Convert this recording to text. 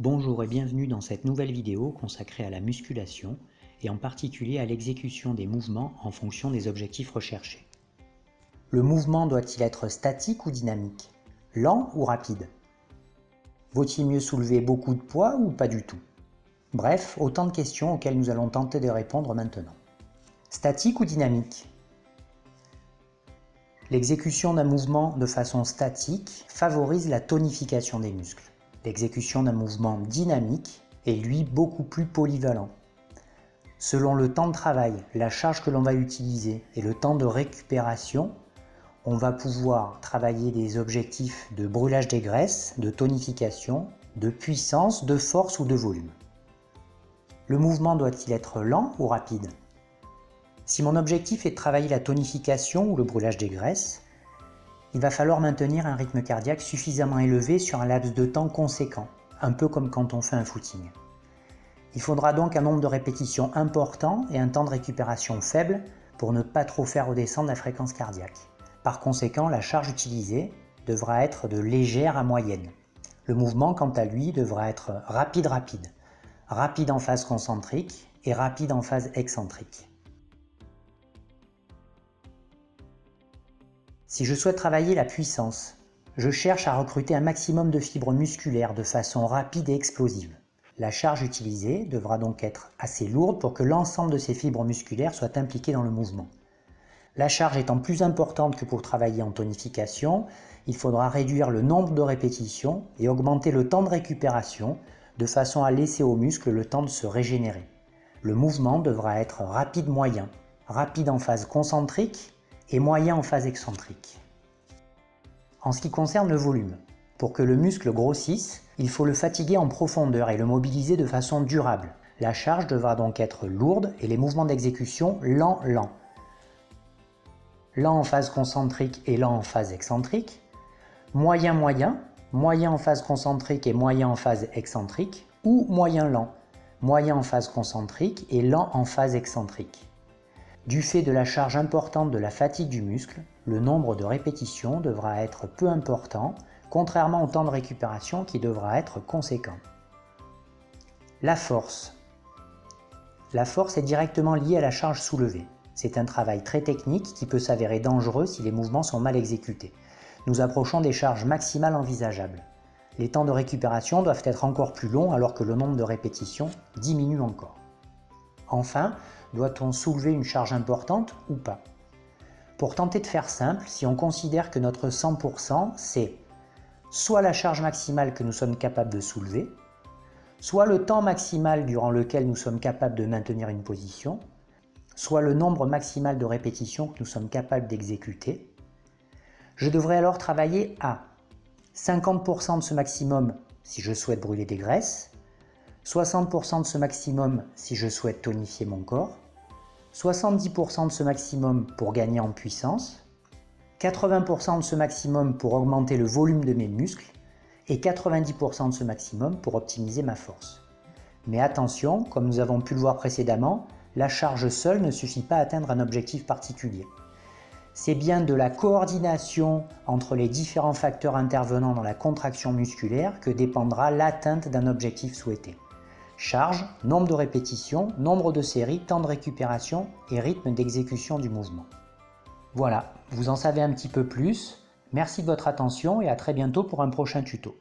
Bonjour et bienvenue dans cette nouvelle vidéo consacrée à la musculation et en particulier à l'exécution des mouvements en fonction des objectifs recherchés. Le mouvement doit-il être statique ou dynamique? Lent ou rapide? Vaut-il mieux soulever beaucoup de poids ou pas du tout? Bref, autant de questions auxquelles nous allons tenter de répondre maintenant. Statique ou dynamique? L'exécution d'un mouvement de façon statique favorise la tonification des muscles. L'exécution d'un mouvement dynamique est lui beaucoup plus polyvalent. Selon le temps de travail, la charge que l'on va utiliser et le temps de récupération, on va pouvoir travailler des objectifs de brûlage des graisses, de tonification, de puissance, de force ou de volume. Le mouvement doit-il être lent ou rapide? Si mon objectif est de travailler la tonification ou le brûlage des graisses, il va falloir maintenir un rythme cardiaque suffisamment élevé sur un laps de temps conséquent, un peu comme quand on fait un footing. Il faudra donc un nombre de répétitions important et un temps de récupération faible pour ne pas trop faire redescendre la fréquence cardiaque. Par conséquent, la charge utilisée devra être de légère à moyenne. Le mouvement, quant à lui, devra être rapide-rapide, rapide en phase concentrique et rapide en phase excentrique. Si je souhaite travailler la puissance, je cherche à recruter un maximum de fibres musculaires de façon rapide et explosive. La charge utilisée devra donc être assez lourde pour que l'ensemble de ces fibres musculaires soient impliquées dans le mouvement. La charge étant plus importante que pour travailler en tonification, il faudra réduire le nombre de répétitions et augmenter le temps de récupération de façon à laisser aux muscles le temps de se régénérer. Le mouvement devra être rapide-moyen, rapide en phase concentrique et moyen en phase excentrique. En ce qui concerne le volume, pour que le muscle grossisse, il faut le fatiguer en profondeur et le mobiliser de façon durable. La charge devra donc être lourde et les mouvements d'exécution lents. Lent en phase concentrique et lent en phase excentrique. Moyen en phase concentrique et moyen en phase excentrique. Ou moyen en phase concentrique et lent en phase excentrique. Du fait de la charge importante de la fatigue du muscle, le nombre de répétitions devra être peu important, contrairement au temps de récupération qui devra être conséquent. La force. La force est directement liée à la charge soulevée. C'est un travail très technique qui peut s'avérer dangereux si les mouvements sont mal exécutés. Nous approchons des charges maximales envisageables. Les temps de récupération doivent être encore plus longs alors que le nombre de répétitions diminue encore. Enfin, doit-on soulever une charge importante ou pas? Pour tenter de faire simple, si on considère que notre 100% c'est soit la charge maximale que nous sommes capables de soulever, soit le temps maximal durant lequel nous sommes capables de maintenir une position, soit le nombre maximal de répétitions que nous sommes capables d'exécuter, je devrais alors travailler à 50% de ce maximum si je souhaite brûler des graisses, 60% de ce maximum si je souhaite tonifier mon corps, 70% de ce maximum pour gagner en puissance, 80% de ce maximum pour augmenter le volume de mes muscles et 90% de ce maximum pour optimiser ma force. Mais attention, comme nous avons pu le voir précédemment, la charge seule ne suffit pas à atteindre un objectif particulier. C'est bien de la coordination entre les différents facteurs intervenant dans la contraction musculaire que dépendra l'atteinte d'un objectif souhaité. Charge, nombre de répétitions, nombre de séries, temps de récupération et rythme d'exécution du mouvement. Voilà, vous en savez un petit peu plus. Merci de votre attention et à très bientôt pour un prochain tuto.